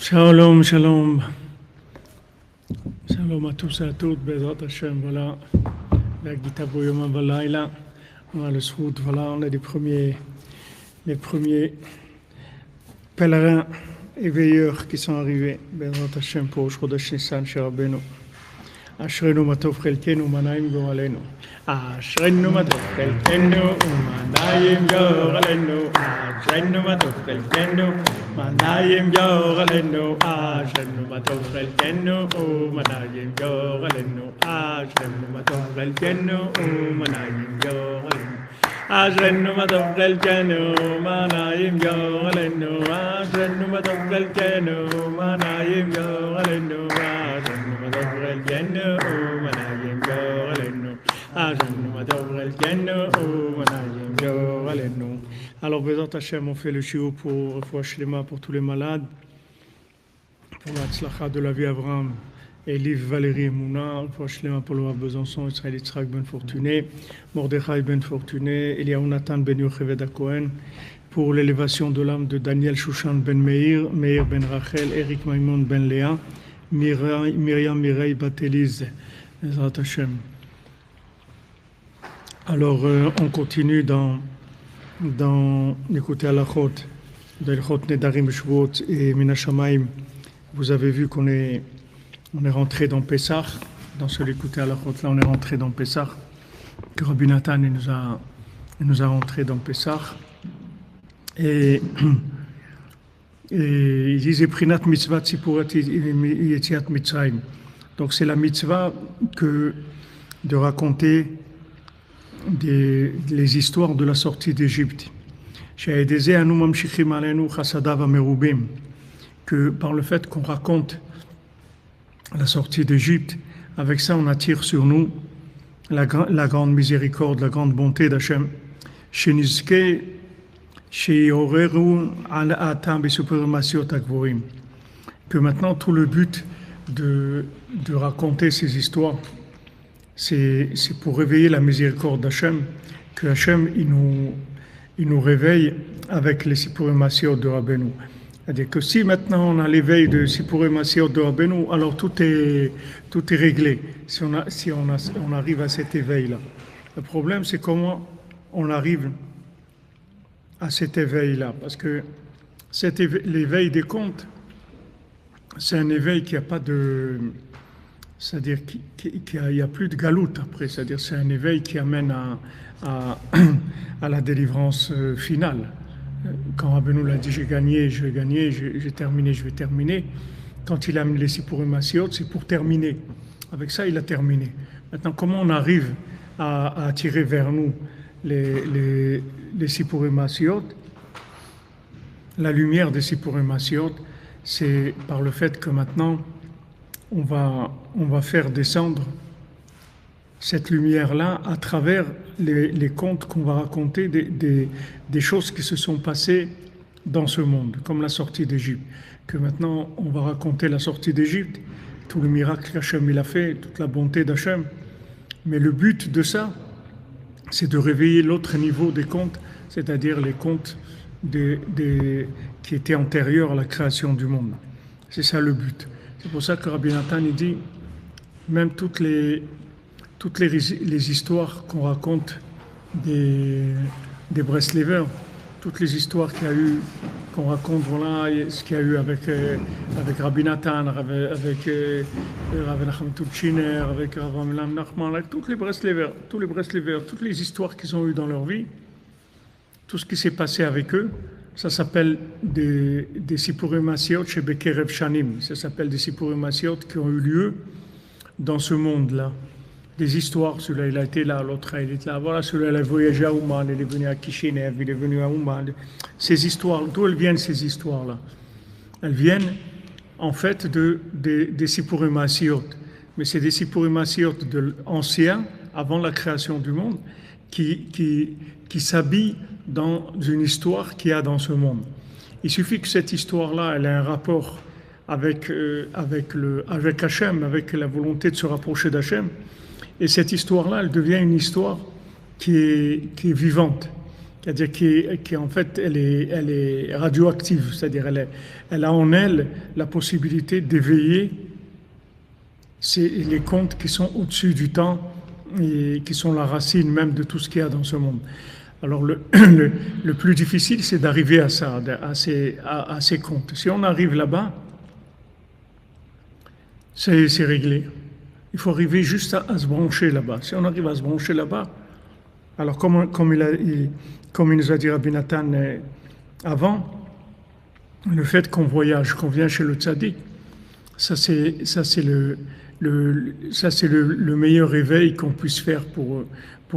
Shalom, shalom. Shalom à tous et à toutes. Bezrat Hashem, voilà. La Gita Boyoma Balaïla. On a le Srout, voilà. On a les premiers pèlerins et veilleurs qui sont arrivés. Bezrat Hashem pour Chodesh Nissan chez Rabbeinu. Ashrenu matov chelkenu manayim goralenu. Ashrenu matov chelkenu manayim goralenu. Ashrenu matov chelkenu manayim goralenu. Ashrenu matov chelkenu manayim goralenu. Ashrenu matov chelkenu manayim goralenu. Ashrenu matov chelkenu manayim goralenu. Ashrenu matov chelkenu manayim goralenu. Alors, Bezrat Hashem, on fait le shiur pour Refoua Shlema pour tous les malades, pour la tzlacha de la vie Abraham, Eliv, Valérie et Mouna, Refoua Shlema pour le Rav Besançon, Israël Yitzhak ben Fortuné, Mordechai ben Fortuné, Eliyahu Nathan ben Yocheved HaKohen, pour l'élévation de l'âme de Daniel Shushan ben Meir, Meir ben Rachel, Eric Maimon ben Léa, Myriam Mireille Batelize, Bezrat Hashem. Alors, on continue dans l'écouter à la Chot, de l'Chot Nedarim Shvuot et Minashamayim. Vous avez vu qu'on est rentré dans Pessah, dans ce l'écouter à la Chot là, on est rentré dans Pessah, que Rabbi Nathan nous a rentré dans Pessah. Et il disait Prinat mitzvah tzipurat yetziat Mitzrayim. Donc c'est la mitzvah de raconter les histoires de la sortie d'Égypte. Que par le fait qu'on raconte la sortie d'Égypte, avec ça on attire sur nous la grande miséricorde, la grande bonté d'Hachem. Que maintenant tout le but de raconter ces histoires, c'est pour réveiller la miséricorde d'Hachem, que Hachem il nous réveille avec les Sipurim Masiot de Rabbeinu. C'est-à-dire que si maintenant on a l'éveil de Sipurim Masiot de Rabbeinu, alors tout est réglé, si on arrive à cet éveil-là. Le problème, c'est comment on arrive à cet éveil-là, parce que l'éveil des contes, c'est un éveil qui n'a pas de... C'est-à-dire qu'il n'y a plus de galoute après, c'est-à-dire c'est un éveil qui amène à la délivrance finale. Quand Rabbeinu l'a dit, j'ai gagné, je vais gagner, j'ai terminé, je vais terminer. Quand il a mis les Sipurim Masiot, c'est pour terminer. Avec ça, il a terminé. Maintenant, comment on arrive à attirer vers nous les Sipurim Masiot? La lumière des Sipurim Masiot, c'est par le fait que maintenant, on va faire descendre cette lumière-là à travers les contes qu'on va raconter des choses qui se sont passées dans ce monde, comme la sortie d'Égypte. Que maintenant, on va raconter la sortie d'Égypte, tout le miracle qu'Hachem il a fait, toute la bonté d'Hachem. Mais le but de ça, c'est de réveiller l'autre niveau des contes, c'est-à-dire les contes qui étaient antérieurs à la création du monde. C'est ça le but. C'est pour ça que Rabbi Nathan il dit, même toutes les histoires qu'on raconte des Breslevers, toutes les histoires qu'on raconte, voilà, ce qu'il y a eu avec Rabbi Nathan, avec Rav Nachman Tutchiner, avec Rav Amram Nachman, avec tous les Breslevers, toutes les histoires qu'ils ont eues dans leur vie, tout ce qui s'est passé avec eux, ça s'appelle des Sipurim Masiot chez Bekerev Shanim. Ça s'appelle des Sipurim Masiot qui ont eu lieu dans ce monde-là. Des histoires, celui-là il a été là, l'autre il est là. Voilà, celui-là il a voyagé à Ouman, il est venu à Kishinev, il est venu à Ouman. Ces histoires, d'où elles viennent ces histoires-là? Elles viennent en fait des Sipurim Masiot. Mais c'est des Sipurim Masiot anciens, avant la création du monde, qui s'habillent dans une histoire qu'il y a dans ce monde. Il suffit que cette histoire-là, elle ait un rapport avec Hachem, avec la volonté de se rapprocher d'Hachem, et cette histoire-là, elle devient une histoire qui est vivante. c'est-à-dire qu'en fait, elle est radioactive, c'est-à-dire elle a en elle la possibilité d'éveiller les contes qui sont au-dessus du temps et qui sont la racine même de tout ce qu'il y a dans ce monde. Alors le plus difficile, c'est d'arriver à ça, à ces contes. Si on arrive là-bas, c'est réglé. Il faut arriver juste à se brancher là-bas. Si on arrive à se brancher là-bas, alors comme il nous a dit Rabbi Nathan avant, le fait qu'on voyage, qu'on vient chez le tzaddik, ça c'est le meilleur éveil qu'on puisse faire pour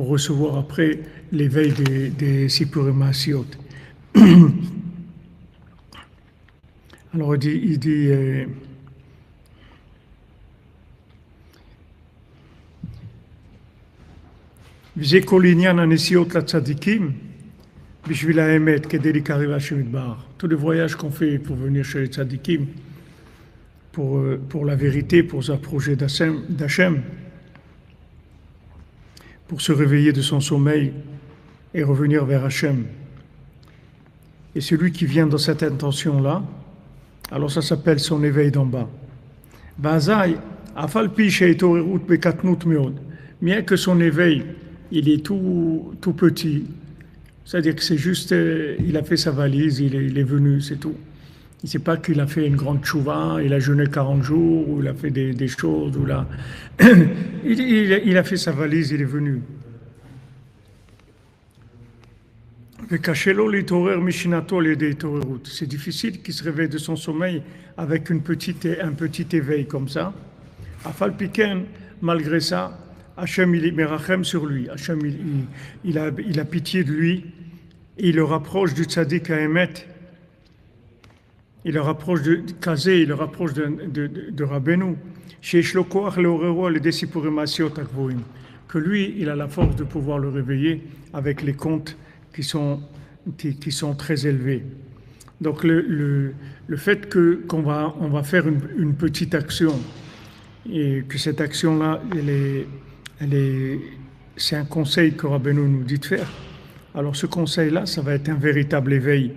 recevoir après l'éveil des Sipurim Hasiot. Alors il dit וזה כל עניין הנסיעות לצדיקים בשביל האמת, כדי לקרב השם יתברך. Tous les voyages qu'on fait pour venir chez les tzadikim, pour la vérité, pour s'approcher d'Hachem, pour se réveiller de son sommeil et revenir vers Hachem. Et celui qui vient dans cette intention-là, alors ça s'appelle son éveil d'en bas. Vazai, afal pi she'etorerut bekatnut meod. Bien que son éveil il est tout petit. C'est-à-dire que c'est juste, il a fait sa valise, il est venu, c'est tout. Il ne sait pas qu'il a fait une grande tchouva, il a jeûné 40 jours, ou il a fait des choses, ou là. Il a fait sa valise, il est venu. C'est difficile qu'il se réveille de son sommeil avec un petit éveil comme ça. Afal piken, malgré ça, Hachem, il est merachem sur lui. Hachem, il a pitié de lui. Et il le rapproche du tzaddik à Emet. Il le rapproche de Kazé, il le rapproche de Rabbeinu. Que lui, il a la force de pouvoir le réveiller avec les comptes qui sont très élevés. Donc le fait qu'on va faire une petite action et que cette action-là, c'est un conseil que Rabbeinu nous dit de faire. Alors ce conseil-là, ça va être un véritable éveil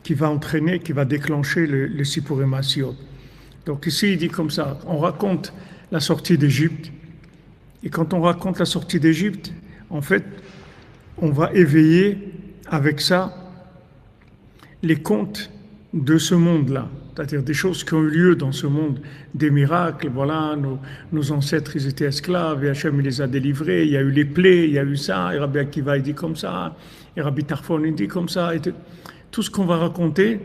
qui va entraîner, qui va déclencher le Sipurim Hasiot. Donc ici, il dit comme ça, on raconte la sortie d'Égypte. Et quand on raconte la sortie d'Égypte, en fait, on va éveiller avec ça les contes de ce monde-là. C'est-à-dire des choses qui ont eu lieu dans ce monde, des miracles, voilà, nos ancêtres, ils étaient esclaves, et Hachem, il les a délivrés, il y a eu les plaies, il y a eu ça, et Rabbi Akiva, il dit comme ça, et Rabbi Tarfon, il dit comme ça, et tout ce qu'on va raconter,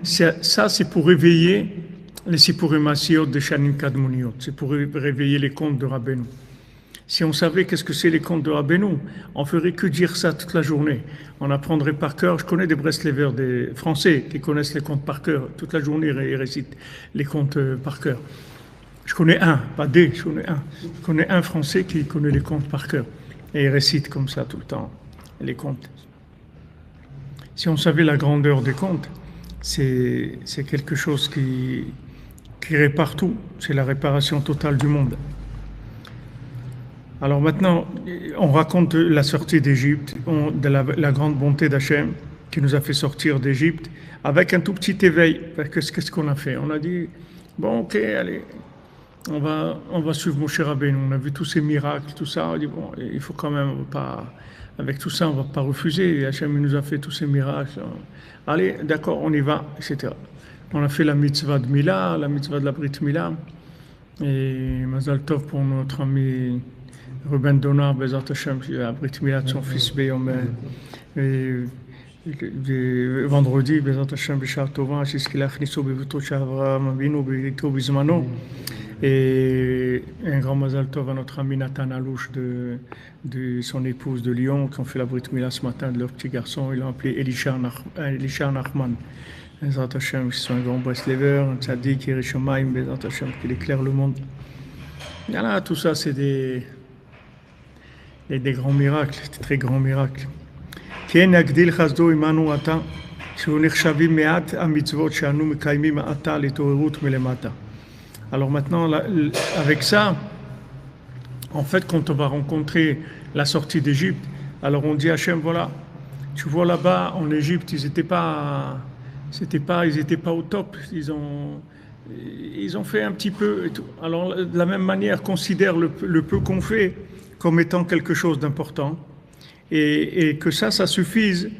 ça, c'est pour réveiller les Sipurim Hasiot de Shanim Kadmoniot, c'est pour réveiller les contes de Rabbeinu. Si on savait qu'est-ce que c'est les contes de Rabbeinu, on ferait que dire ça toute la journée. On apprendrait par cœur. Je connais des Breslevers, des Français qui connaissent les contes par cœur. Toute la journée, ils récitent les contes par cœur. Je connais un, pas des, je connais un. Je connais un Français qui connaît les contes par cœur. Et il récite comme ça tout le temps, les contes. Si on savait la grandeur des contes, c'est quelque chose qui répare tout. C'est la réparation totale du monde. Alors maintenant, on raconte la sortie d'Égypte, de la grande bonté d'Hachem qui nous a fait sortir d'Égypte avec un tout petit éveil. Qu'est-ce qu'on a fait? On a dit, bon, ok, allez, on va suivre Moshe Rabbeinu. On a vu tous ces miracles, tout ça. On a dit, bon, il faut quand même pas, avec tout ça, on ne va pas refuser. Hachem nous a fait tous ces miracles. Allez, d'accord, on y va, etc. On a fait la mitzvah de Mila, la mitzvah de la Brit Mila. Et Mazal Tov pour notre ami Ruben Donard, Bezat Hashem, la Brit Mila de son fils Beyom. Vendredi, Bezat Hashem, Bishar Tova, Shiskilach Nisso, Bevuto Shavram, Avinu, Bevito Bizmano. Et un grand Mazal Tov à notre ami Nathan Alouche de son épouse de Lyon, qui ont fait la Brit Mila ce matin de leur petit garçon. Ils l'ont appelé Elisha Nachman. Bezat Hashem, qui sont un grand Breslever, un tzaddik, Yerushalayim, Bezat Hashem, qui éclaire le monde. Voilà, tout ça, c'est des grands miracles, des très grands miracles. Alors maintenant, avec ça, en fait, quand on va rencontrer la sortie d'Égypte, alors on dit à Hachem, voilà, Tu vois là-bas en Égypte, ils étaient pas au top. Ils ont fait un petit peu. Et tout. Alors de la même manière, considère le peu qu'on fait comme étant quelque chose d'important et que ça suffise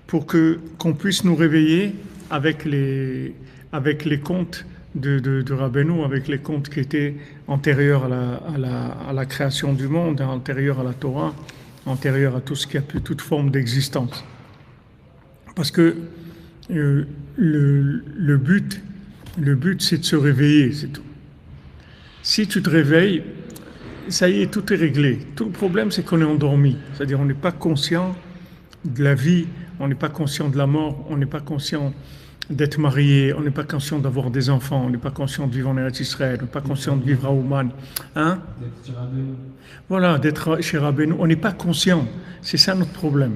pour que qu'on puisse nous réveiller avec les contes de Rabbeinu, avec les contes qui étaient antérieurs à la création du monde, antérieurs à la Torah, antérieurs à tout ce qui a pu, toute forme d'existence. Parce que euh, le but, c'est de se réveiller, c'est tout. Si tu te réveilles, ça y est, tout est réglé. Tout le problème, c'est qu'on est endormi. C'est-à-dire, on n'est pas conscient de la vie, on n'est pas conscient de la mort, on n'est pas conscient d'être marié, on n'est pas conscient d'avoir des enfants, on n'est pas conscient de vivre en Eretz Israël, on n'est pas conscient de vivre à Ouman. Hein? Voilà, d'être chez Rabbeinu, on n'est pas conscient. C'est ça notre problème.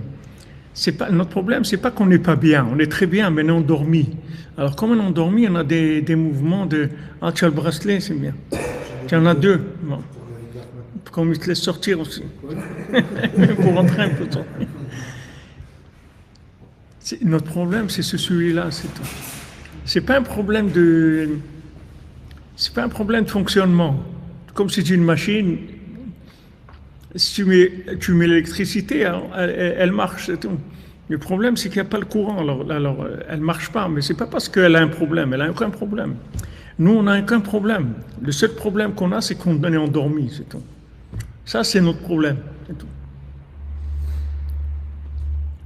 Notre problème, c'est pas qu'on n'est pas bien, on est très bien, mais on est endormi. Alors, comme on est endormi, on a des mouvements de ah, tu as le bracelet, c'est bien. Tu en as deux. Bon. Comme il te laisse sortir aussi. Pour rentrer un peu. Notre problème, c'est celui-là, c'est tout. C'est pas un problème de fonctionnement. Comme si c'est une machine, si tu mets l'électricité, elle marche, c'est tout. Le problème, c'est qu'il n'y a pas le courant, alors elle ne marche pas, mais c'est pas parce qu'elle a un problème, elle n'a aucun problème. Nous, on n'a aucun problème. Le seul problème qu'on a, c'est qu'on est endormi, c'est tout. Ça, c'est notre problème, c'est tout.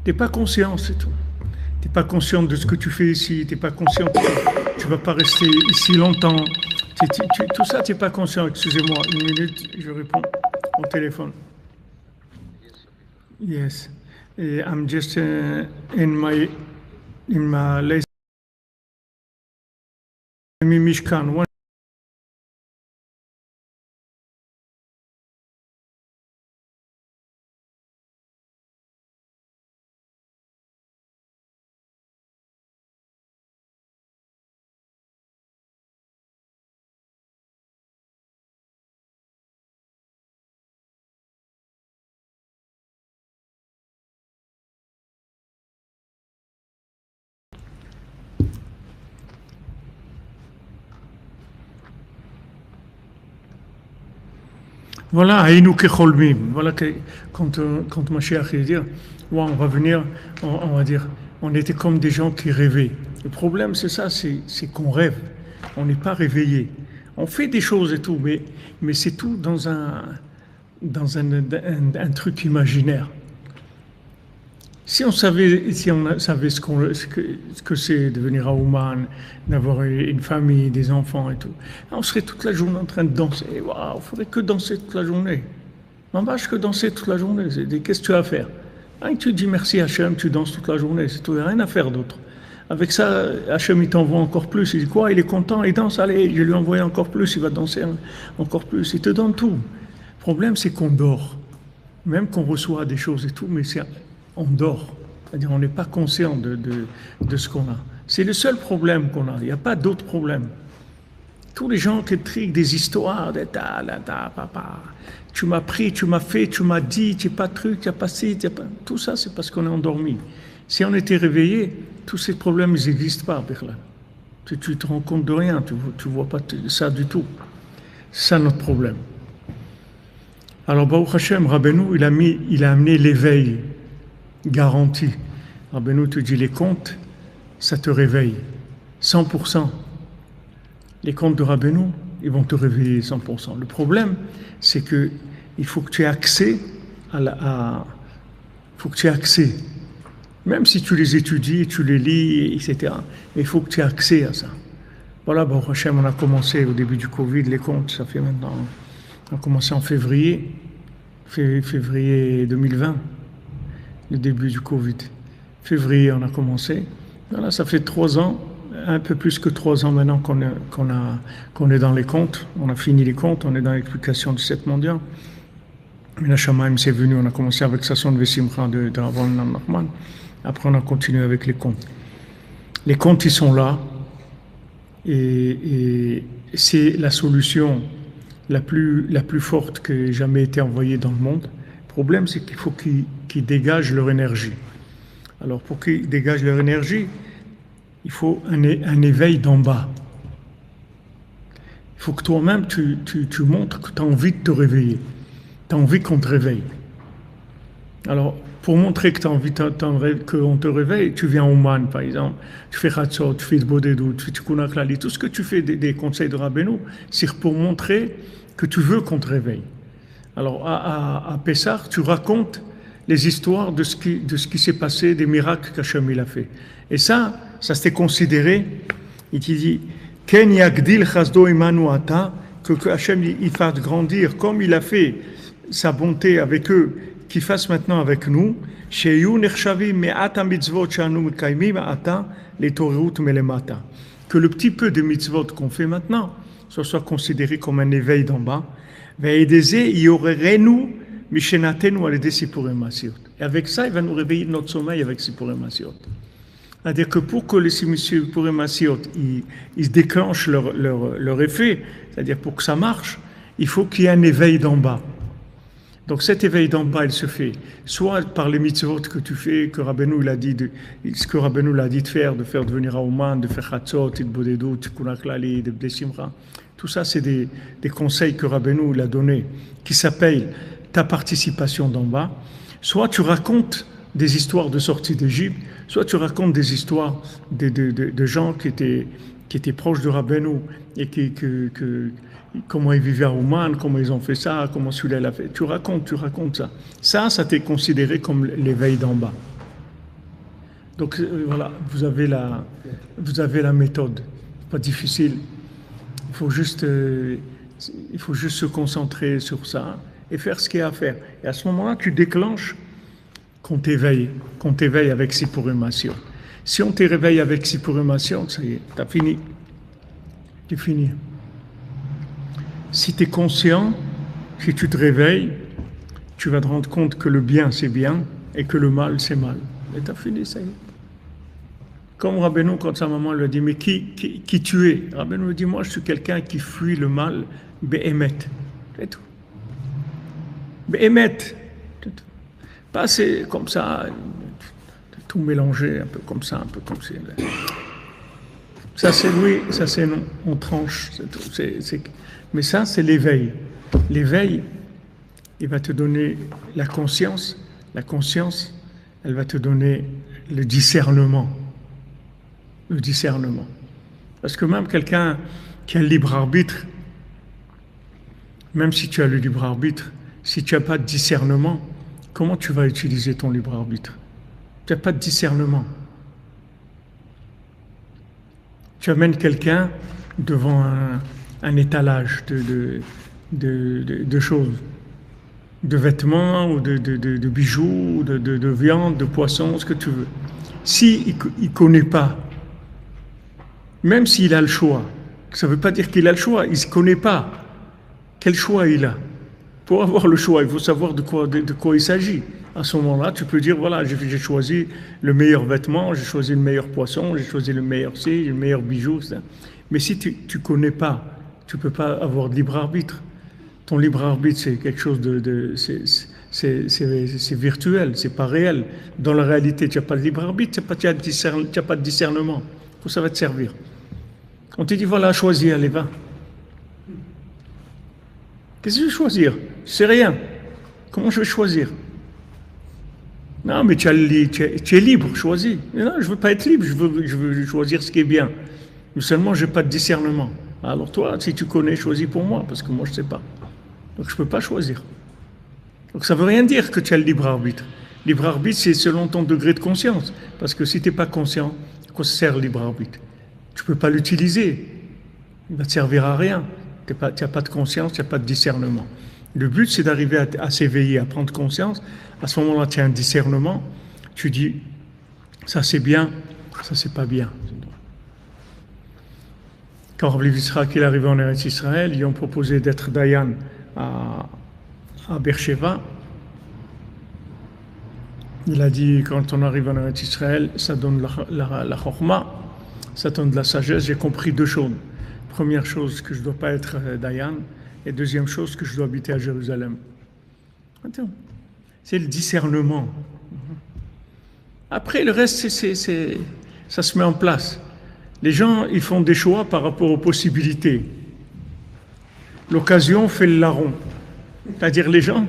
Tu n'es pas conscient, c'est tout. Tu n'es pas conscient de ce que tu fais ici, tu n'es pas conscient que tu ne vas pas rester ici longtemps. Tout ça, tu n'es pas conscient. Excusez-moi, une minute, je réponds au téléphone. Yes. I'm just in my lesson. Mishkan. Voilà, Aïnou Kecholmim. Voilà quand Mashiach va dire, ouais, on va venir, on va dire, on était comme des gens qui rêvaient. Le problème, c'est ça, c'est qu'on rêve. On n'est pas réveillé. On fait des choses et tout, mais c'est tout dans un truc imaginaire. Si on savait ce que c'est de venir à Ouman, d'avoir une famille, des enfants et tout, on serait toute la journée en train de danser. Waouh, il faudrait que danser toute la journée. En vache que danser toute la journée. Qu'est-ce que tu as à faire? Tu dis merci Hachem, tu danses toute la journée, c'est tout, il n'y a rien à faire d'autre. Avec ça, Hachem il t'envoie encore plus. Il dit quoi? Il est content, il danse, allez, je lui ai envoyé encore plus, il va danser encore plus. Il te donne tout. Le problème, c'est qu'on dort. Même qu'on reçoit des choses et tout, mais on dort. C'est-à-dire on n'est pas conscient de ce qu'on a. C'est le seul problème qu'on a. Il n'y a pas d'autre problème. Tous les gens qui triquent des histoires, papa, tu m'as pris, tu m'as fait, tu m'as dit, tu n'es pas truc, tu n'as pas ci, tout ça, c'est parce qu'on est endormi. Si on était réveillé, tous ces problèmes, ils n'existent pas, Berlin. Tu te rends compte de rien, tu ne vois pas ça du tout. C'est ça notre problème. Alors, Baruch Hashem, Rabbeinu, il a amené l'éveil garanti. Rabbeinu te dit, les contes, ça te réveille. 100%. Les contes de Rabbeinu, ils vont te réveiller 100%. Le problème, c'est que il faut que tu aies accès faut que tu aies accès. Même si tu les étudies, tu les lis, etc. Mais il faut que tu aies accès à ça. Voilà, Baruch Hashem, on a commencé au début du Covid, les contes, ça fait maintenant... On a commencé en février 2020, le début du Covid. Février, on a commencé. Voilà, ça fait 3 ans, un peu plus que 3 ans maintenant qu'on est dans les contes. On a fini les contes, on est dans l'explication du 7 mondial. Mina Shamaim, c'est venu, on a commencé avec Sasson Vesimcha de Ravon Nachman. Après, on a continué avec les contes. Les contes, ils sont là. Et c'est la solution la plus forte qui ait jamais été envoyée dans le monde. Le problème, c'est qu'il faut qu'ils dégagent leur énergie. Alors pour qu'ils dégagent leur énergie, il faut un éveil d'en bas. Il faut que toi-même, tu montres que tu as envie de te réveiller. Tu as envie qu'on te réveille. Alors, pour montrer que tu as envie qu'on te réveille, tu viens au man, par exemple. Tu fais Khatsot, tu fais Bodedou, tu fais Tikkun Klali. Tout ce que tu fais des conseils de Rabbeinu, c'est pour montrer que tu veux qu'on te réveille. Alors, à Pessah, tu racontes les histoires de ce qui s'est passé, des miracles qu'Hachem il a fait. Et ça s'était considéré, il te dit, Ken yagdil chasdo imanu ata, que Hachem il fasse grandir, comme il a fait sa bonté avec eux, qu'il fasse maintenant avec nous, sheyu nechshavim me'ata mitzvot shanu mekaimim ata letorut melemata. Que le petit peu de mitzvot qu'on fait maintenant, soit considéré comme un éveil d'en bas, ve'edeze yorerenu mishenatenu alede sipurim masiot. Et avec ça, il va nous réveiller de notre sommeil avec sipurim masiot. C'est-à-dire que pour que les sipurim masiot ils se déclenchent leur effet, c'est-à-dire pour que ça marche, il faut qu'il y ait un éveil d'en bas. Donc cet éveil d'en bas, il se fait soit par les mitzvot que tu fais, que Rabbeinu l'a dit ce que Rabbeinu l'a dit de faire devenir Aouman, de faire Chatzot, de Bodedou, de Kunaklali, de Bdesimra. Tout ça, c'est des conseils que Rabbeinu l'a donné, qui s'appellent ta participation d'en bas. Soit tu racontes des histoires de sortie d'Égypte, soit tu racontes des histoires de gens qui étaient proches de Rabbeinu et comment ils vivaient à Ouman, comment ils ont fait ça, comment celui-là l'a fait. Tu racontes ça. Ça t'est considéré comme l'éveil d'en bas. Donc voilà, vous avez la méthode. Pas difficile. Il faut juste se concentrer sur ça et faire ce qu'il y a à faire. Et à ce moment-là, tu déclenches qu'on t'éveille avec Sipurim Masiot. Si on te réveille avec Sipurim Masiot, ça y est, t'as fini. C'est fini. Si tu es conscient, si tu te réveilles, tu vas te rendre compte que le bien c'est bien et que le mal c'est mal. Et t'as fini, ça y est. Comme Rabbeinu, quand sa maman lui a dit, mais qui tu es? Rabbeinu lui dit, moi je suis quelqu'un qui fuit le mal, Be'emet. C'est tout. Be'emet. Pas c'est comme ça, tout mélangé, un peu comme ça, un peu comme ça. Ça c'est oui, ça c'est non. On tranche, c'est tout. Mais ça, c'est l'éveil. L'éveil, il va te donner la conscience. La conscience, elle va te donner le discernement. Le discernement. Parce que même quelqu'un qui a le libre arbitre, même si tu as le libre arbitre, si tu n'as pas de discernement, comment tu vas utiliser ton libre arbitre? Tu n'as pas de discernement. Tu amènes quelqu'un devant un étalage de choses, de vêtements, ou de bijoux, de viande, de poisson, ce que tu veux. S'il ne connaît pas, même s'il a le choix, ça ne veut pas dire qu'il a le choix, il ne se connaît pas. Quel choix il a? Pour avoir le choix, il faut savoir de quoi il s'agit. À ce moment-là, tu peux dire, voilà, j'ai choisi le meilleur vêtement, j'ai choisi le meilleur poisson, j'ai choisi le meilleur le meilleur bijou. Ça. Mais si tu ne connais pas, tu ne peux pas avoir de libre arbitre. Ton libre arbitre, c'est quelque chose c'est virtuel, c'est pas réel. Dans la réalité, tu n'as pas de libre arbitre, tu n'as pas de discernement. Où ça va te servir? On te dit, voilà, choisis, allez, va. Qu'est-ce que je vais choisir? Je sais rien. Comment je vais choisir? Non, mais tu es libre, choisis. Mais non, je ne veux pas être libre, je veux choisir ce qui est bien. Mais seulement, je n'ai pas de discernement. Alors toi, si tu connais, choisis pour moi, parce que moi, je ne sais pas. Donc, je ne peux pas choisir. Donc, ça ne veut rien dire que tu as le libre arbitre. Libre arbitre, c'est selon ton degré de conscience. Parce que si tu n'es pas conscient, à quoi sert le libre arbitre? Tu ne peux pas l'utiliser. Il ne va te servir à rien. Tu n'as pas de conscience, tu n'as pas de discernement. Le but, c'est d'arriver à s'éveiller, à prendre conscience. À ce moment-là, tu as un discernement. Tu dis, ça c'est bien, ça c'est pas bien. Quand Rabbi Yitzhak est arrivé en Eretz Israël, ils lui ont proposé d'être Dayan à Beersheba. Il a dit, quand on arrive en Eretz Israël, ça donne la chorma, ça donne de la sagesse. J'ai compris deux choses. Première chose, que je ne dois pas être Dayan. Et deuxième chose, que je dois habiter à Jérusalem. Attends, c'est le discernement. Après, le reste, ça se met en place. Les gens, ils font des choix par rapport aux possibilités. L'occasion fait le larron. C'est-à-dire, les gens,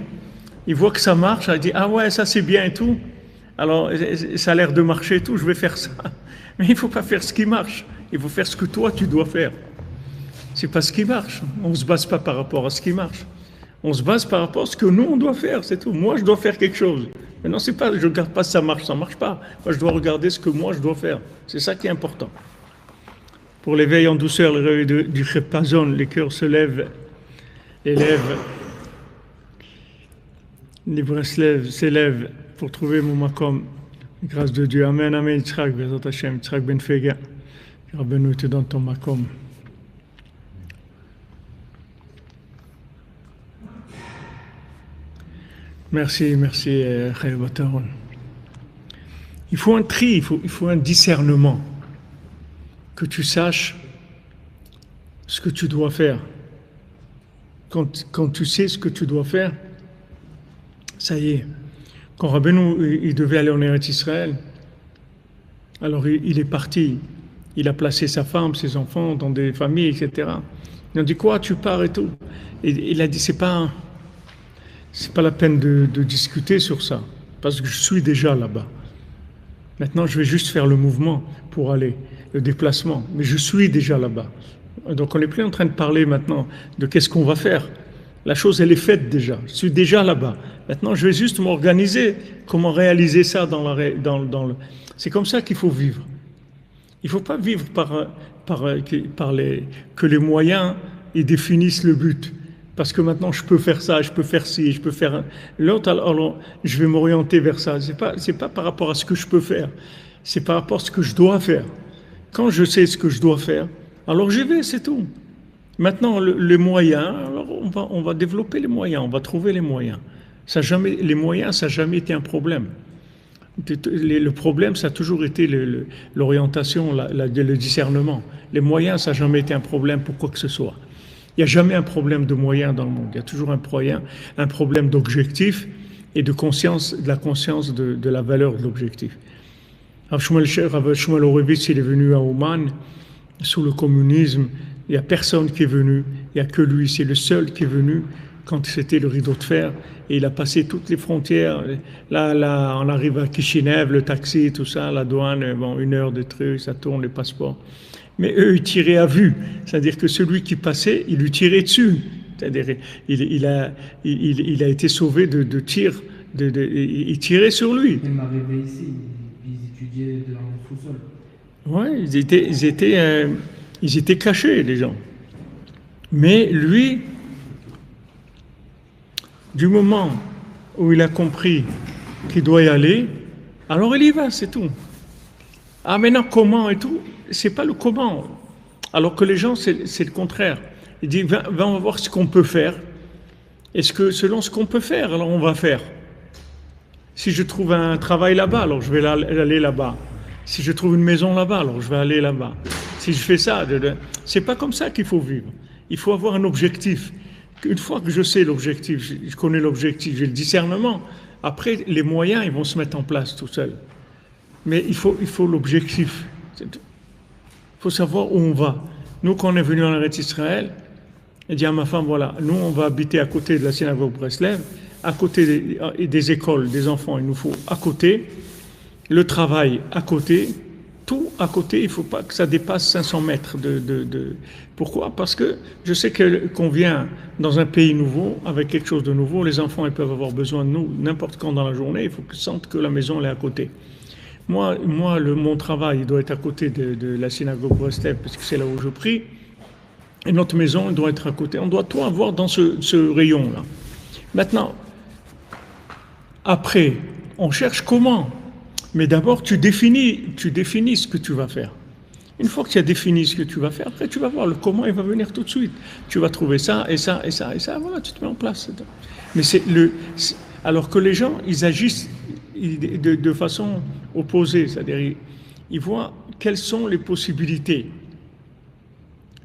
ils voient que ça marche, ils disent, ah ouais, ça c'est bien et tout. Alors, ça a l'air de marcher et tout, je vais faire ça. Mais il ne faut pas faire ce qui marche. Il faut faire ce que toi, tu dois faire. C'est pas ce qui marche. On ne se base pas par rapport à ce qui marche. On se base par rapport à ce que nous, on doit faire, c'est tout. Moi, je dois faire quelque chose. Mais non, c'est pas, je ne regarde pas si ça marche pas. Moi, je dois regarder ce que moi, je dois faire. C'est ça qui est important. Pour l'éveil en douceur, le réveil du chepazon, les cœurs se lèvent, les lèvres, les breslev s'élèvent pour trouver mon makom. Grâce de Dieu. Amen, amen, Yitzhak, Bezat Hashem, Yitzhak ben Fega. Rabbeinu te donne ton makom. Merci, merci, Chayav Bataron. Il faut un tri, il faut un discernement. Que tu saches ce que tu dois faire. Quand tu sais ce que tu dois faire, ça y est. Quand Rabbeinu, il devait aller en Eretz Israël, alors il est parti. Il a placé sa femme, ses enfants dans des familles, etc. Ils ont dit, quoi, tu pars et tout. Et il a dit, c'est pas la peine de discuter sur ça, parce que je suis déjà là-bas. Maintenant, je vais juste faire le mouvement pour aller, le déplacement, mais je suis déjà là-bas. Donc, on n'est plus en train de parler maintenant de qu'est-ce qu'on va faire. La chose, elle est faite déjà. Je suis déjà là-bas. Maintenant, je vais juste m'organiser. Comment réaliser ça dans le... C'est comme ça qu'il faut vivre. Il ne faut pas vivre que les moyens ils définissent le but. Parce que maintenant, je peux faire ça, je peux faire ci, je peux faire l'autre, alors je vais m'orienter vers ça. C'est pas par rapport à ce que je peux faire, c'est par rapport à ce que je dois faire. Quand je sais ce que je dois faire, alors j'y vais, c'est tout. Maintenant, les moyens, alors on va développer les moyens, on va trouver les moyens. Les moyens, ça n'a jamais été un problème. Le problème, ça a toujours été l'orientation, le discernement. Les moyens, ça n'a jamais été un problème pour quoi que ce soit. Il n'y a jamais un problème de moyens dans le monde. Il y a toujours un problème d'objectif et de la conscience de la valeur de l'objectif. Rav Shmuel Horowitz, il est venu à Oman sous le communisme. Il n'y a personne qui est venu. Il n'y a que lui. C'est le seul qui est venu quand c'était le rideau de fer. Et il a passé toutes les frontières. Là, on arrive à Kishinev, le taxi, tout ça, la douane, bon, 1 heure de trucs, ça tourne, les passeports. Mais eux, ils tiraient à vue. C'est-à-dire que celui qui passait, il lui tirait dessus. C'est-à-dire, il a été sauvé de tirs. Il tirait sur lui. Il m'arrivait ici, ils étudiaient dans le sous-sol. Oui, ils étaient cachés, les gens. Mais lui, du moment où il a compris qu'il doit y aller, alors il y va, c'est tout. Ah, maintenant, comment et tout, c'est pas le comment. Alors que les gens, c'est le contraire. Ils disent, on va voir ce qu'on peut faire. Est-ce que selon ce qu'on peut faire, alors on va faire. Si je trouve un travail là-bas, alors je vais aller là-bas. Si je trouve une maison là-bas, alors je vais aller là-bas. Si je fais ça, c'est pas comme ça qu'il faut vivre. Il faut avoir un objectif. Une fois que je sais l'objectif, je connais l'objectif, j'ai le discernement, après les moyens, ils vont se mettre en place tout seuls. Mais il faut l'objectif. Il faut savoir où on va. Nous, quand on est venu en Eretz Israël, j'ai dit à ma femme, voilà, nous, on va habiter à côté de la synagogue Breslev, à côté des écoles, des enfants, il nous faut à côté, le travail à côté, tout à côté, il ne faut pas que ça dépasse 500 mètres Pourquoi ? Parce que je sais qu'on vient dans un pays nouveau, avec quelque chose de nouveau, les enfants ils peuvent avoir besoin de nous n'importe quand dans la journée, il faut qu'ils sentent que la maison elle est à côté. Moi mon travail il doit être à côté de la synagogue Breslev, parce que c'est là où je prie, et notre maison doit être à côté. On doit tout avoir dans ce rayon-là. Maintenant, après, on cherche comment. Mais d'abord, tu définis ce que tu vas faire. Une fois que tu as défini ce que tu vas faire, après tu vas voir le comment il va venir tout de suite. Tu vas trouver ça, et ça, et ça, et ça, voilà, tu te mets en place. Mais alors que les gens, ils agissent de façon opposée, c'est-à-dire ils voient quelles sont les possibilités.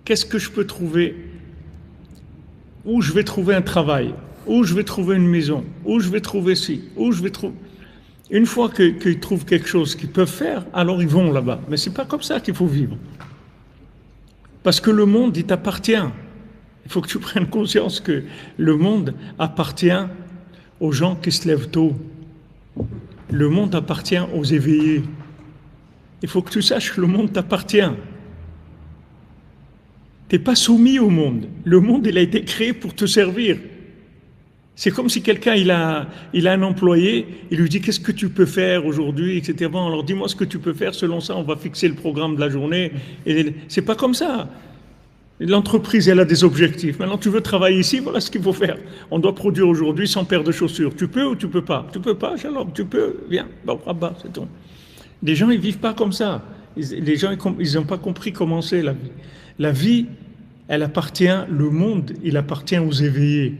Qu'est-ce que je peux trouver? Où je vais trouver un travail? Où je vais trouver une maison? Où je vais trouver ci? Où je vais trouver... Une fois qu'ils trouvent quelque chose qu'ils peuvent faire, alors ils vont là-bas. Mais c'est pas comme ça qu'il faut vivre. Parce que le monde, il t'appartient. Il faut que tu prennes conscience que le monde appartient aux gens qui se lèvent tôt. Le monde appartient aux éveillés. Il faut que tu saches que le monde t'appartient. Tu n'es pas soumis au monde. Le monde, il a été créé pour te servir. C'est comme si quelqu'un, il a un employé, il lui dit qu'est-ce que tu peux faire aujourd'hui, etc. Bon, alors dis-moi ce que tu peux faire, selon ça, on va fixer le programme de la journée. Et c'est pas comme ça. L'entreprise, elle a des objectifs. Maintenant, tu veux travailler ici, voilà ce qu'il faut faire. On doit produire aujourd'hui 100 paires de chaussures. Tu peux ou tu peux pas? Tu peux pas, Shalom, tu peux, viens, bon, rabat, c'est tout. Les gens, ils vivent pas comme ça. Les gens, ils n'ont pas compris comment c'est la vie. La vie, elle appartient, le monde, il appartient aux éveillés.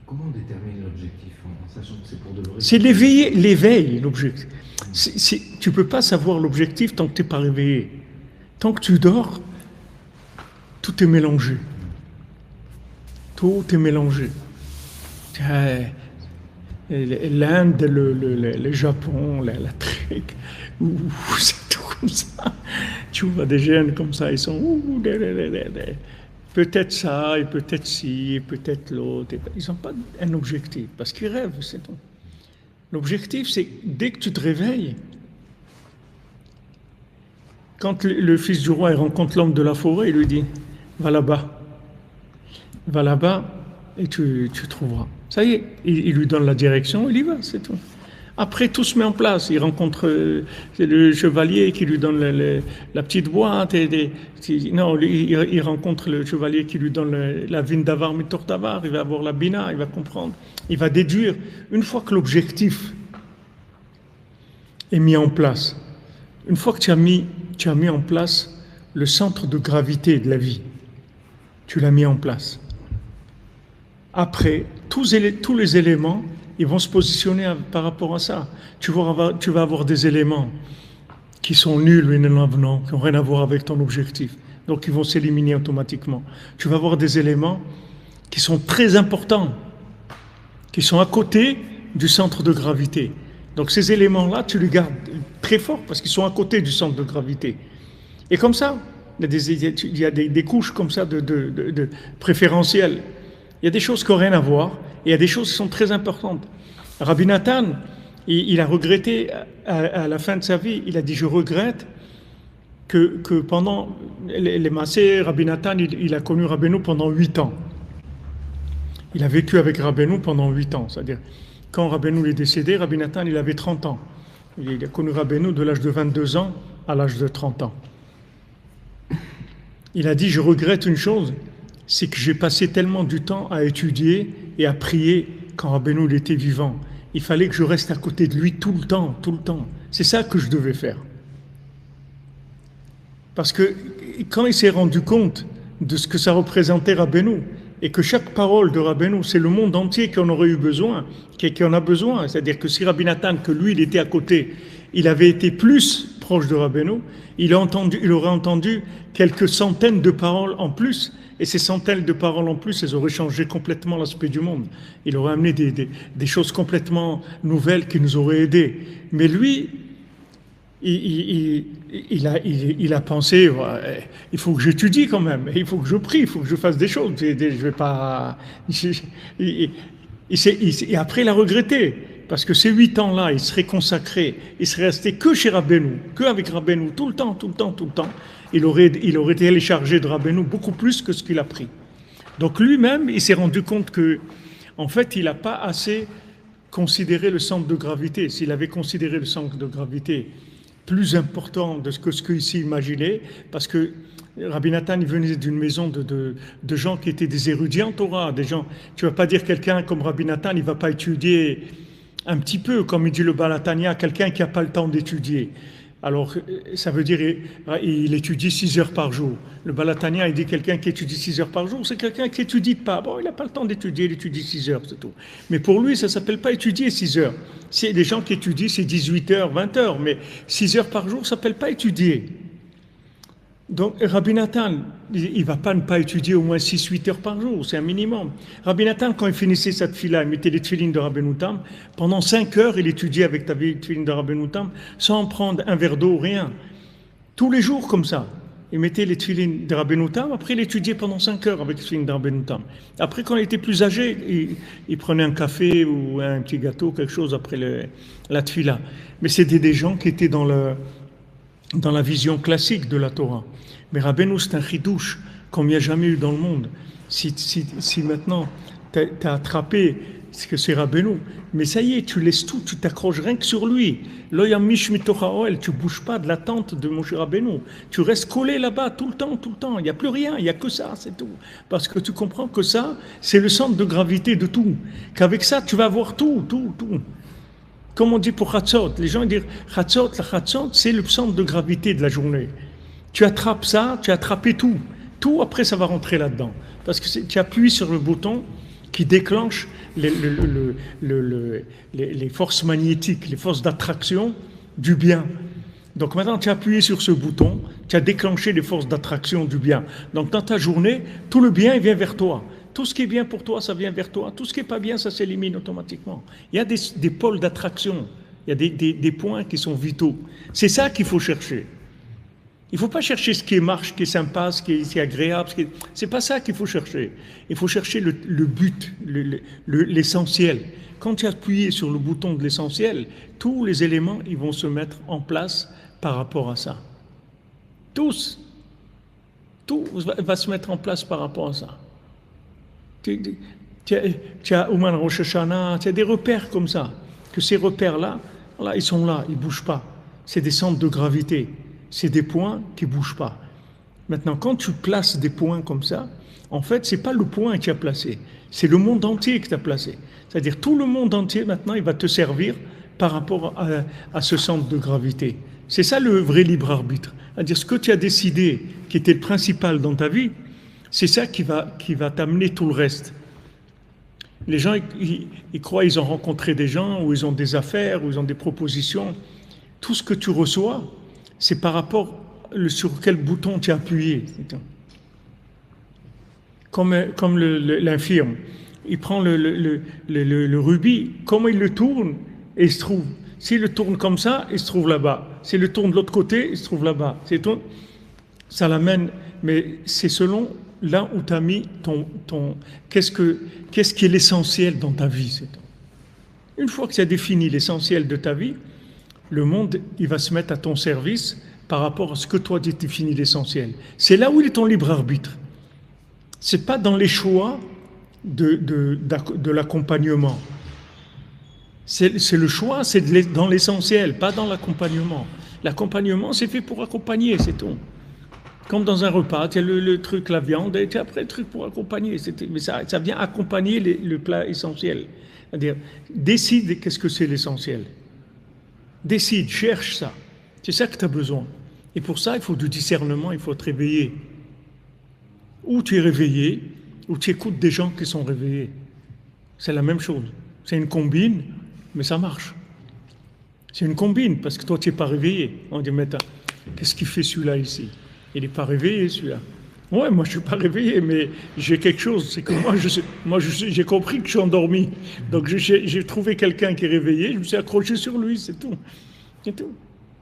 Comment on détermine l'objectif en sachant que c'est pour de vrai? C'est l'éveil, l'objectif. Tu ne peux pas savoir l'objectif tant que tu n'es pas réveillé. Tant que tu dors, tout est mélangé. Tout est mélangé. L'Inde, le Japon, l'Afrique, c'est tout comme ça. Tu vois des jeunes comme ça, ils sont peut-être ça, et peut-être ci, et peut-être l'autre. Ils n'ont pas un objectif, parce qu'ils rêvent, c'est tout. L'objectif, c'est dès que tu te réveilles, quand le fils du roi il rencontre l'homme de la forêt, il lui dit « Va là-bas, et tu trouveras. » Ça y est, il lui donne la direction, il y va, c'est tout. Après, tout se met en place. Il rencontre le chevalier qui lui donne la petite boîte. Il rencontre le chevalier qui lui donne la vine d'avar, mitor d'avar. Il va avoir la bina, il va comprendre. Il va déduire. Une fois que l'objectif est mis en place, une fois que tu as mis en place le centre de gravité de la vie, tu l'as mis en place. Après, tous les éléments, ils vont se positionner par rapport à ça. Tu vas avoir des éléments qui sont nuls, qui n'ont rien à voir avec ton objectif. Donc, ils vont s'éliminer automatiquement. Tu vas avoir des éléments qui sont très importants, qui sont à côté du centre de gravité. Donc, ces éléments-là, tu les gardes très fort parce qu'ils sont à côté du centre de gravité. Et comme ça, il y a des couches comme ça de préférentielles. Il y a des choses qui n'ont rien à voir, et il y a des choses qui sont très importantes. Rabbi Nathan, il a regretté à la fin de sa vie, il a dit « Je regrette que pendant les massés, Rabbi Nathan, il a connu Rabbeinu pendant 8 ans. Il a vécu avec Rabbeinu pendant 8 ans. C'est-à-dire, quand Rabbeinu est décédé, Rabbi Nathan, il avait 30 ans. Il a connu Rabbeinu de l'âge de 22 ans à l'âge de 30 ans. Il a dit « Je regrette une chose, c'est que j'ai passé tellement du temps à étudier et à prier quand Rabbeinu était vivant. Il fallait que je reste à côté de lui tout le temps, tout le temps. C'est ça que je devais faire. » Parce que quand il s'est rendu compte de ce que ça représentait Rabbeinu, et que chaque parole de Rabbeinu, c'est le monde entier qui en aurait eu besoin, qui en a besoin. C'est-à-dire que si Rabbi Nathan, que lui, il était à côté, il avait été plus proche de Rabbeinu, il aurait entendu quelques centaines de paroles en plus, et ces centaines de paroles en plus, elles auraient changé complètement l'aspect du monde. Il aurait amené des choses complètement nouvelles qui nous auraient aidés. Mais lui, il a pensé, il faut que j'étudie quand même, il faut que je prie, il faut que je fasse des choses. Je vais pas. Et après, il a regretté, parce que ces 8 ans-là, il serait consacré, il serait resté que chez Rabbeinu, que avec Rabbeinu, tout le temps. Il aurait téléchargé de Rabbeinu beaucoup plus que ce qu'il a pris. Donc lui-même, il s'est rendu compte que, en fait, il n'a pas assez considéré le centre de gravité. S'il avait considéré le centre de gravité plus important de ce qu'il s'y imaginait, parce que Rabbi Nathan, il venait d'une maison de gens qui étaient des érudits en Torah, des gens, tu ne vas pas dire quelqu'un comme Rabbi Nathan, il ne va pas étudier un petit peu, comme il dit le Baal HaTanya, quelqu'un qui n'a pas le temps d'étudier. Alors, ça veut dire il étudie 6 heures par jour. Le Baal HaTanya, il dit quelqu'un qui étudie 6 heures par jour, c'est quelqu'un qui étudie pas. Bon, il n'a pas le temps d'étudier, il étudie 6 heures, c'est tout. Mais pour lui, ça ne s'appelle pas étudier 6 heures. C'est des gens qui étudient, c'est 18 heures, 20 heures, mais 6 heures par jour, ça ne s'appelle pas étudier. 6 heures par jour, ça ne s'appelle pas étudier 6 heures. C'est des gens qui étudient, c'est 18 heures, 20 heures, mais 6 heures par jour, ça ne s'appelle pas étudier 6 heures. C'est des gens qui étudient, c'est 18 heures, 20 heures, mais 6 heures par jour, ça ne s'appelle pas étudier. Donc, Rabbi Nathan, il ne va pas ne pas étudier au moins 6-8 heures par jour, c'est un minimum. Rabbi Nathan, quand il finissait sa tefila, il mettait les tefilines de Rabbeinu Tam. Pendant 5 heures, il étudiait avec ta tefilines de Rabbeinu Tam, sans prendre un verre d'eau, rien. Tous les jours, comme ça. Il mettait les tefilines de Rabbeinu Tam, après il étudiait pendant 5 heures avec les tefilines de Rabbeinu Tam. Après, quand il était plus âgé, il prenait un café ou un petit gâteau, quelque chose après la tefila. Mais c'était des gens qui étaient dans la vision classique de la Torah. Mais Rabbeinu, c'est un chidouche comme il n'y a jamais eu dans le monde. Si maintenant tu as attrapé ce que c'est Rabbeinu, mais ça y est, tu laisses tout, tu t'accroches rien que sur lui. L'oyamish mitocha oel, tu ne bouges pas de la tente de Moshe Rabbeinu. Tu restes collé là-bas tout le temps. Il n'y a plus rien, il n'y a que ça, c'est tout. Parce que tu comprends que ça, c'est le centre de gravité de tout. Qu'avec ça, tu vas avoir tout. Comme on dit pour Chatzot, les gens disent Chatzot, la Chatzot, c'est le centre de gravité de la journée. Tu attrapes ça, tu as attrapé tout. Tout, après, ça va rentrer là-dedans. Parce que tu appuies sur le bouton qui déclenche les forces magnétiques, les forces d'attraction du bien. Donc maintenant, tu as appuyé sur ce bouton, tu as déclenché les forces d'attraction du bien. Donc dans ta journée, tout le bien, il vient vers toi. Tout ce qui est bien pour toi, ça vient vers toi. Tout ce qui n'est pas bien, ça s'élimine automatiquement. Il y a des pôles d'attraction. Il y a des points qui sont vitaux. C'est ça qu'il faut chercher. Il ne faut pas chercher ce qui marche, ce qui est sympa, ce qui est agréable. C'est pas ça qu'il faut chercher. Il faut chercher le but, l'essentiel. Quand tu as appuyé sur le bouton de l'essentiel, tous les éléments ils vont se mettre en place par rapport à ça. Tout va se mettre en place par rapport à ça. Tu as Ouman Rosh Hashanah, tu as des repères comme ça. Que ces repères-là, voilà, ils sont là, ils ne bougent pas. C'est des centres de gravité. C'est des points qui ne bougent pas. Maintenant, quand tu places des points comme ça, en fait, ce n'est pas le point qui a placé, c'est le monde entier qui t'a placé. C'est-à-dire tout le monde entier, maintenant, il va te servir par rapport à ce centre de gravité. C'est ça le vrai libre arbitre. C'est-à-dire ce que tu as décidé, qui était le principal dans ta vie, c'est ça qui va t'amener tout le reste. Les gens, ils croient qu'ils ont rencontré des gens, ou ils ont des affaires, ou ils ont des propositions. Tout ce que tu reçois, c'est par rapport sur quel bouton tu as appuyé. Comme l'infirme, il prend le rubis, comment il le tourne, et il se trouve. S'il le tourne comme ça, il se trouve là-bas. S'il le tourne de l'autre côté, il se trouve là-bas. C'est tout. Ça l'amène, mais c'est selon là où tu as mis qu'est-ce qui est l'essentiel dans ta vie. C'est tout. Une fois que tu as défini l'essentiel de ta vie, le monde, il va se mettre à ton service par rapport à ce que toi, tu définis l'essentiel. C'est là où il est ton libre arbitre. Ce n'est pas dans les choix de l'accompagnement. C'est le choix, c'est dans l'essentiel, pas dans l'accompagnement. L'accompagnement, c'est fait pour accompagner, c'est tout. Comme dans un repas, tu as le truc, la viande, et tu as après le truc pour accompagner. Mais ça vient accompagner le plat essentiel. C'est-à-dire, décide qu'est-ce que c'est l'essentiel. Décide, cherche ça. C'est ça que tu as besoin. Et pour ça, il faut du discernement, il faut te réveiller. Ou tu es réveillé, ou tu écoutes des gens qui sont réveillés. C'est la même chose. C'est une combine, mais ça marche. C'est une combine, parce que toi, tu n'es pas réveillé. On dit, mais qu'est-ce qu'il fait celui-là ici? Il n'est pas réveillé, celui-là. Ouais, moi, je ne suis pas réveillé, mais j'ai quelque chose. C'est que j'ai compris que je suis endormi. Donc, j'ai trouvé quelqu'un qui est réveillé, je me suis accroché sur lui, c'est tout. C'est tout.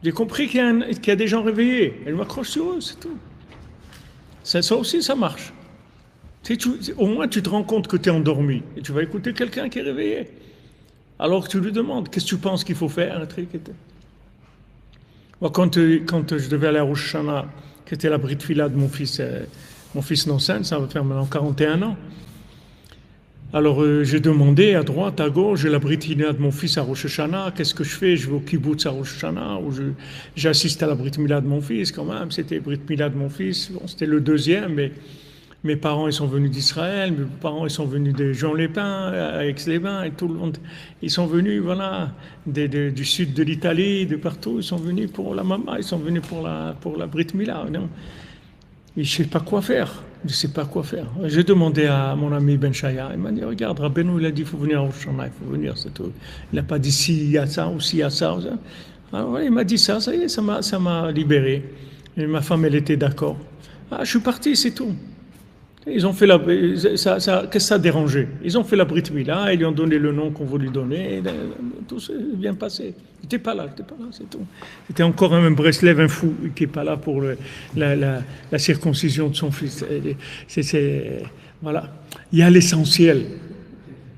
J'ai compris qu'il y a des gens réveillés. Elle m'accroche sur eux, c'est tout. Ça aussi, ça marche. Au moins, tu te rends compte que tu es endormi. Et tu vas écouter quelqu'un qui est réveillé. Alors que tu lui demandes, qu'est-ce que tu penses qu'il faut faire? Un truc. Moi, quand je devais aller à Rosh Hashanah, qui était la brit fila de mon fils Nonsen, ça va faire maintenant 41 ans. Alors j'ai demandé à droite, à gauche, j'ai la brit mila de mon fils à Rosh Hashanah, qu'est-ce que je fais? Je vais au kibbutz à Rosh Hashanah, ou j'assiste à la brit mila de mon fils quand même, c'était la brit mila de mon fils, bon, c'était le deuxième, mais mes parents ils sont venus d'Israël, mes parents ils sont venus de Jean-les-Pins, à Aix-les-Bains, et tout le monde, ils sont venus voilà, du sud de l'Italie, de partout, ils sont venus pour la maman, ils sont venus pour la brit mila, non? Et je ne sais pas quoi faire. J'ai demandé à mon ami Ben Shaya, il m'a dit, regarde, Rabbeinu, il a dit, il faut venir à Rosh Hashanah, il faut venir, c'est tout. Il n'a pas dit si il y a ça ou si il y a ça. Alors il m'a dit ça y est, ça m'a libéré. Et ma femme, elle était d'accord. Ah, je suis parti, c'est tout. Ils ont fait la. Qu'est-ce que ça a dérangé? Ils ont fait la Brit Mila, ils lui ont donné le nom qu'on voulait lui donner, et tout s'est bien passé. J'étais pas là, c'est tout. C'était encore un Breslev, un fou, qui n'est pas là pour la circoncision de son fils. Voilà. Il y a l'essentiel.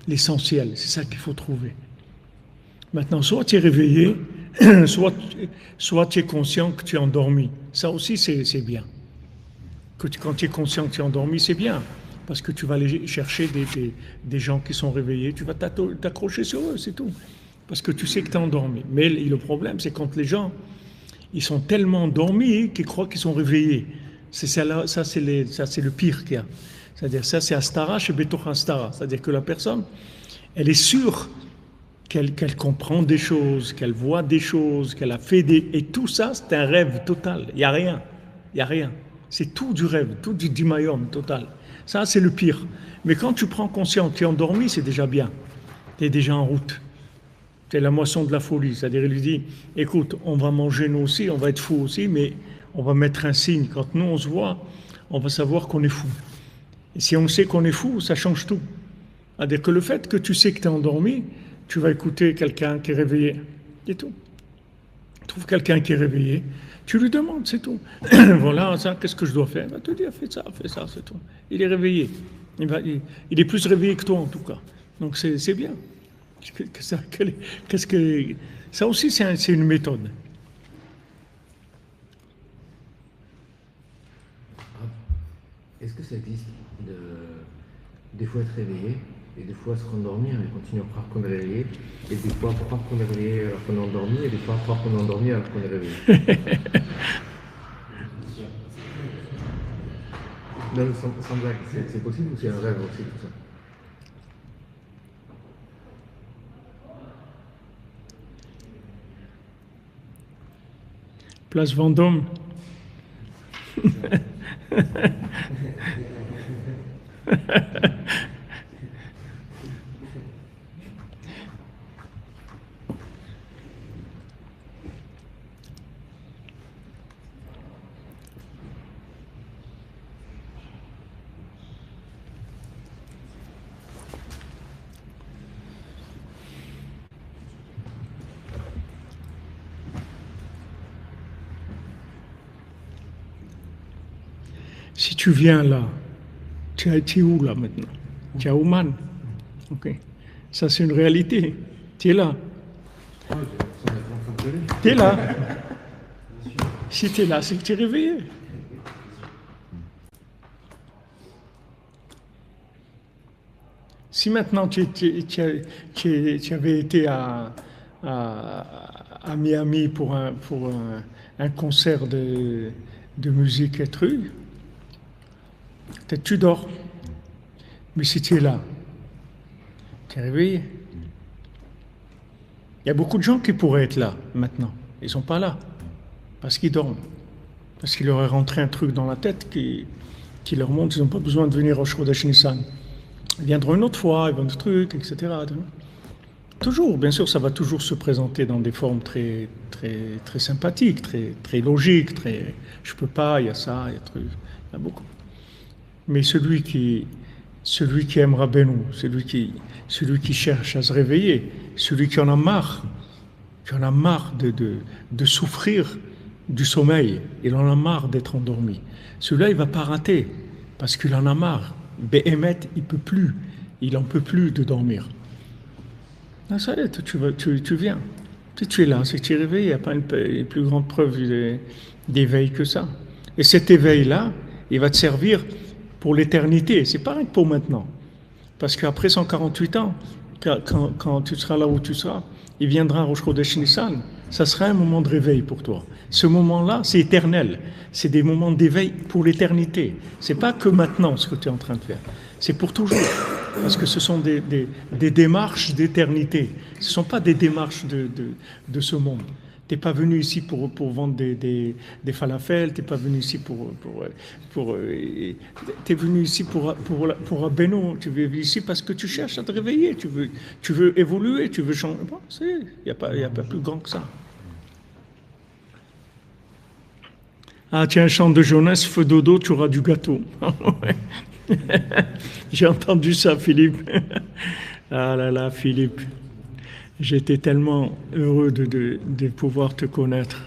L'essentiel, c'est ça qu'il faut trouver. Maintenant, soit tu es réveillé, soit tu es conscient que tu es endormi. Ça aussi, c'est bien. Quand tu es conscient que tu es endormi, c'est bien. Parce que tu vas aller chercher des gens qui sont réveillés, tu vas t'accrocher sur eux, c'est tout. Parce que tu sais que tu es endormi. Mais le problème, c'est quand les gens, ils sont tellement endormis qu'ils croient qu'ils sont réveillés. Ça, c'est le pire qu'il y a. C'est-à-dire, ça, c'est Astara chez Betoch Astara. C'est-à-dire que la personne, elle est sûre qu'elle comprend des choses, qu'elle voit des choses, qu'elle a fait des... Et tout ça, c'est un rêve total. Il n'y a rien. Il n'y a rien. C'est tout du rêve, tout du mayom total. Ça, c'est le pire. Mais quand tu prends conscience, tu es endormi, c'est déjà bien. Tu es déjà en route. C'est la moisson de la folie. C'est-à-dire, il lui dit, écoute, on va manger nous aussi, on va être fous aussi, mais on va mettre un signe. Quand nous, on se voit, on va savoir qu'on est fou. Et si on sait qu'on est fou, ça change tout. C'est-à-dire que le fait que tu sais que tu es endormi, tu vas écouter quelqu'un qui est réveillé. C'est tout. Trouve quelqu'un qui est réveillé, tu lui demandes, c'est tout. Voilà, ça, qu'est-ce que je dois faire? Il va te dire, fais ça, c'est tout. Il est réveillé. Il est plus réveillé que toi, en tout cas. Donc, c'est bien. Ça aussi, c'est une méthode. Est-ce que ça existe des fois être réveillé et des fois se rendormir et continuer à croire qu'on est réveillé, et des fois croire qu'on est réveillé alors qu'on est endormi, et des fois croire qu'on est endormi alors qu'on est réveillé? Non, sans blague, c'est possible ou c'est un rêve aussi tout ça? Place Vendôme. Si tu viens là, tu es où là maintenant? Tu es à Ouman. Ok. Ça, c'est une réalité. Tu es là. Tu es là. Si tu es là, c'est que tu es réveillé. Si maintenant tu avais été à Miami pour un concert de musique et trucs, peut-être tu dors. Mais si tu es là, tu es réveillé. Il y a beaucoup de gens qui pourraient être là maintenant. Ils ne sont pas là. Parce qu'ils dorment. Parce qu'il leur est rentré un truc dans la tête qui leur montre qu'ils n'ont pas besoin de venir au Chodesh Nissan. Ils viendront une autre fois, ils vont des trucs, etc. Toujours, bien sûr, ça va toujours se présenter dans des formes très, très, très sympathiques, très, très logiques, très. Je peux pas, il y a ça, il y a truc, il y a beaucoup. Mais celui qui aime Rabbeinu, celui qui cherche à se réveiller, celui qui en a marre, de souffrir du sommeil, il en a marre d'être endormi. Celui-là, il ne va pas rater, parce qu'il en a marre. Béhémet, il peut plus, il en peut plus de dormir. Ah, ça y est, tu viens. Si tu es là, c'est que tu es réveillé, il n'y a pas une plus grande preuve d'éveil que ça. Et cet éveil-là, il va te servir pour l'éternité, c'est pas rien que pour maintenant. Parce qu'après 148 ans, quand tu seras là où tu seras, il viendra Rosh Chodesh Nissan, ça sera un moment de réveil pour toi. Ce moment-là, c'est éternel. C'est des moments d'éveil pour l'éternité. C'est pas que maintenant ce que tu es en train de faire. C'est pour toujours. Parce que ce sont des démarches d'éternité. Ce ne sont pas des démarches de ce monde. Tu n'es pas venu ici pour vendre des falafels, tu n'es pas venu ici tu es venu ici pour Abeno, tu es venu ici parce que tu cherches à te réveiller, tu veux évoluer, tu veux changer. Bon, il n'y a pas plus grand que ça. Ah, tiens, chant de jeunesse, feu dodo, tu auras du gâteau. J'ai entendu ça, Philippe. Ah là là, Philippe. J'étais tellement heureux de pouvoir te connaître.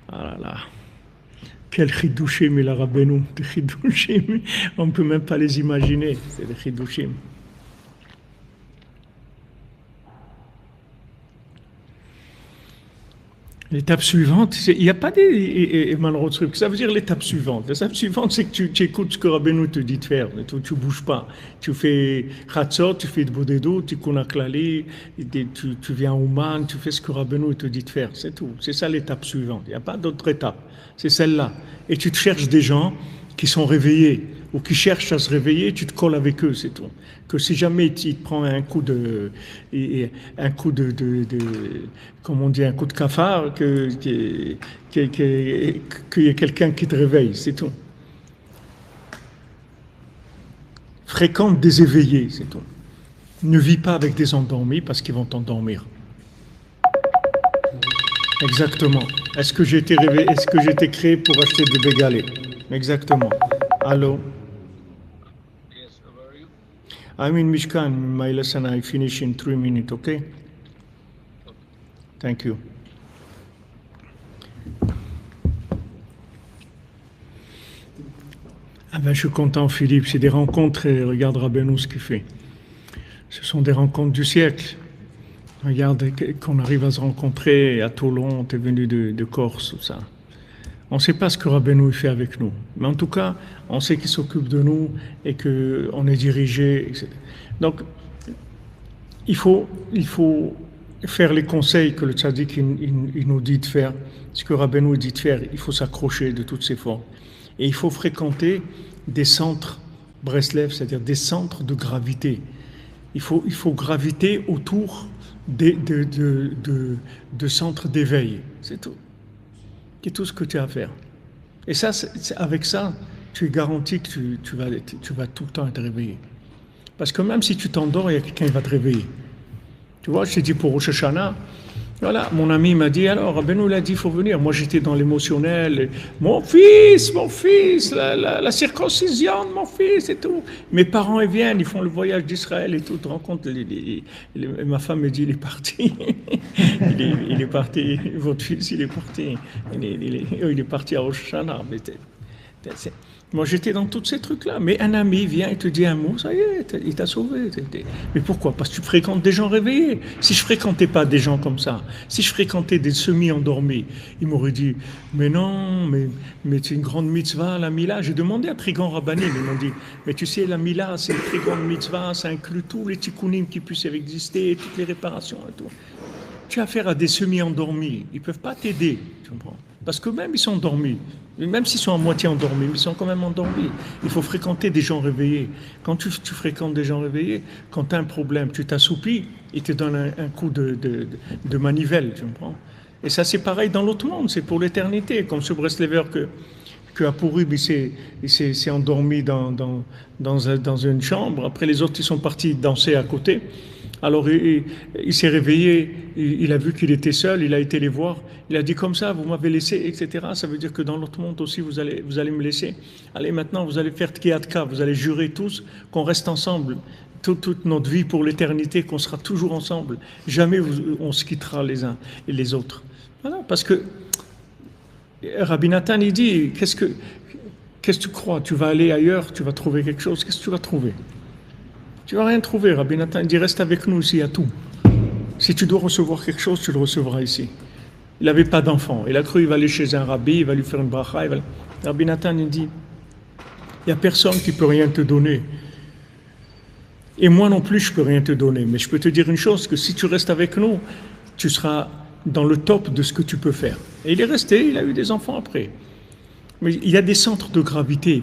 Ah là là. Quel chidouchim il a Rabbeinu. Des chidouchim, on ne peut même pas les imaginer. C'est des chidouchim. L'étape suivante, il n'y a pas des malheureux. Ça veut dire l'étape suivante. L'étape suivante, c'est que tu écoutes ce que Rabbeinu te dit de faire. Tu ne bouges pas. Tu fais Chatzot, tu fais de Bodédo, tu Kunaklali, tu viens au Man, tu fais ce que Rabbeinu te dit de faire. C'est tout. C'est ça l'étape suivante. Il n'y a pas d'autre étape. C'est celle-là. Et tu te cherches des gens qui sont réveillés ou qui cherchent à se réveiller, tu te colles avec eux, c'est tout. Que si jamais il te prend un coup de comment on dit, un coup de cafard, qu'il y ait quelqu'un qui te réveille, c'est tout. Fréquente des éveillés, c'est tout. Ne vis pas avec des endormis parce qu'ils vont t'endormir. Exactement. Est-ce que j'ai été réveillé, est-ce que j'ai été créé pour acheter des bégalés? Exactement. Allô? Yes, how are you? I'm in Mishkan. My lesson I finish in 3 minutes, okay? Thank you. Ah ben, je suis content, Philippe. C'est des rencontres et regarde Rabbeinu ce qu'il fait. Ce sont des rencontres du siècle. Regarde qu'on arrive à se rencontrer à Toulon, tu es venu de Corse, tout ça. On ne sait pas ce que Rabbeinu fait avec nous. Mais en tout cas, on sait qu'il s'occupe de nous et qu'on est dirigé, etc. Donc, il faut faire les conseils que le tzaddik il nous dit de faire. Ce que Rabbeinu dit de faire, il faut s'accrocher de toutes ses formes. Et il faut fréquenter des centres Breslev, c'est-à-dire des centres de gravité. Il faut graviter autour de centres d'éveil. C'est tout. C'est tout ce que tu as à faire. Et ça, avec ça, tu es garanti que tu vas tout le temps être réveillé. Parce que même si tu t'endors, il y a quelqu'un qui va te réveiller. Tu vois, je t'ai dit pour Rosh Hashanah, voilà, mon ami m'a dit, alors, Rabbeinu l'a dit, il faut venir. Moi, j'étais dans l'émotionnel. Mon fils, la circoncision de mon fils et tout. Mes parents, ils viennent, ils font le voyage d'Israël et tout. Tu te rends compte, ma femme me dit, il est parti. il est parti, votre fils, il est parti. Il est parti à Rosh Hashanah. Moi, j'étais dans tous ces trucs-là. Mais un ami vient et te dit un mot, ça y est, il t'a sauvé. Mais pourquoi? Parce que tu fréquentes des gens réveillés. Si je fréquentais pas des gens comme ça, si je fréquentais des semi-endormis, ils m'auraient dit, mais non, mais c'est une grande mitzvah, la Mila. J'ai demandé à Trigan Rabbanim, ils m'ont dit, mais tu sais, la Mila, c'est une très grande mitzvah, ça inclut tous les tikkunim qui puissent exister, toutes les réparations et tout. Tu as affaire à des semi-endormis, ils ne peuvent pas t'aider, tu comprends? Parce que même ils sont endormis, même s'ils sont à moitié endormis, ils sont quand même endormis. Il faut fréquenter des gens réveillés. Quand tu fréquentes des gens réveillés, quand tu as un problème, tu t'assoupis, ils te donnent un coup de manivelle, tu comprends? Et ça c'est pareil dans l'autre monde, c'est pour l'éternité, comme ce Breslever que à Purim, il s'est endormi dans une chambre, après les autres ils sont partis danser à côté. Alors il s'est réveillé, il a vu qu'il était seul, il a été les voir, il a dit comme ça, vous m'avez laissé, etc. Ça veut dire que dans l'autre monde aussi, vous allez me laisser. Allez, maintenant, vous allez faire Tkiatka, vous allez jurer tous qu'on reste ensemble, toute notre vie pour l'éternité, qu'on sera toujours ensemble. Jamais on se quittera les uns et les autres. Voilà, parce que Rabbi Nathan, il dit, qu'est-ce que tu crois? Tu vas aller ailleurs, tu vas trouver quelque chose, qu'est-ce que tu vas trouver? Tu vas rien trouver, Rabbi Nathan, il dit reste avec nous ici, à tout. Si tu dois recevoir quelque chose, tu le recevras ici. Il n'avait pas d'enfant. Il a cru qu'il va aller chez un rabbi, il va lui faire une bracha. Rabbi Nathan, il dit, il n'y a personne qui peut rien te donner. Et moi non plus, je peux rien te donner. Mais je peux te dire une chose, que si tu restes avec nous, tu seras dans le top de ce que tu peux faire. Et il est resté, il a eu des enfants après. Mais il y a des centres de gravité.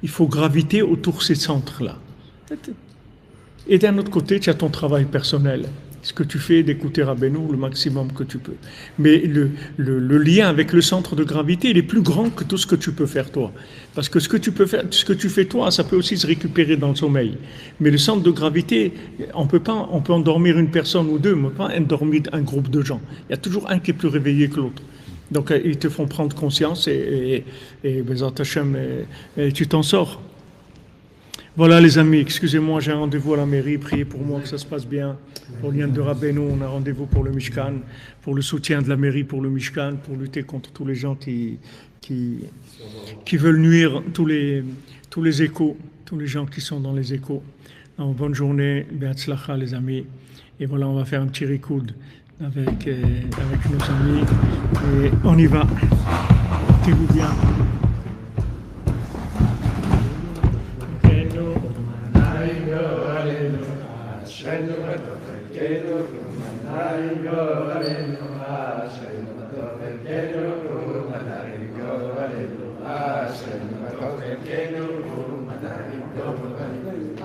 Il faut graviter autour de ces centres-là. Et d'un autre côté, tu as ton travail personnel. Ce que tu fais d'écouter Rabbeinu le maximum que tu peux. Mais le lien avec le centre de gravité, il est plus grand que tout ce que tu peux faire toi. Parce que ce que tu fais toi, ça peut aussi se récupérer dans le sommeil. Mais le centre de gravité, on peut endormir une personne ou deux, mais pas endormir un groupe de gens. Il y a toujours un qui est plus réveillé que l'autre. Donc, ils te font prendre conscience et Bezat Hashem, et tu t'en sors. Voilà les amis, excusez-moi, j'ai un rendez-vous à la mairie, priez pour moi que ça se passe bien. Pour l'Yan de Rabbeinu, on a rendez-vous pour le Mishkan, pour le soutien de la mairie pour le Mishkan, pour lutter contre tous les gens qui veulent nuire, tous les échos, tous les gens qui sont dans les échos. Alors, bonne journée, Be'atzlacha les amis. Et voilà, on va faire un petit rikoud avec nos amis. Et on y va. Portez-vous bien.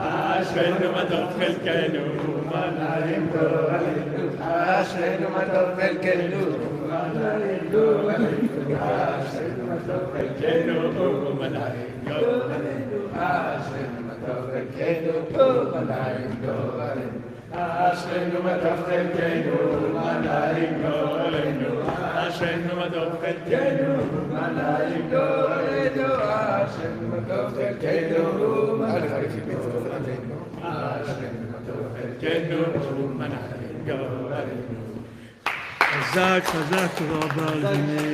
أشهد مدف الكنوم منارم أشهد مدف الكنوم منارم أشهد مدف الكنوم منارم أشهد مدف الكنوم منارم أشهد مدف الكنوم منارم أشهد مدف الكنوم منارم أشهد مدف الكنوم חזק, תודה רבה.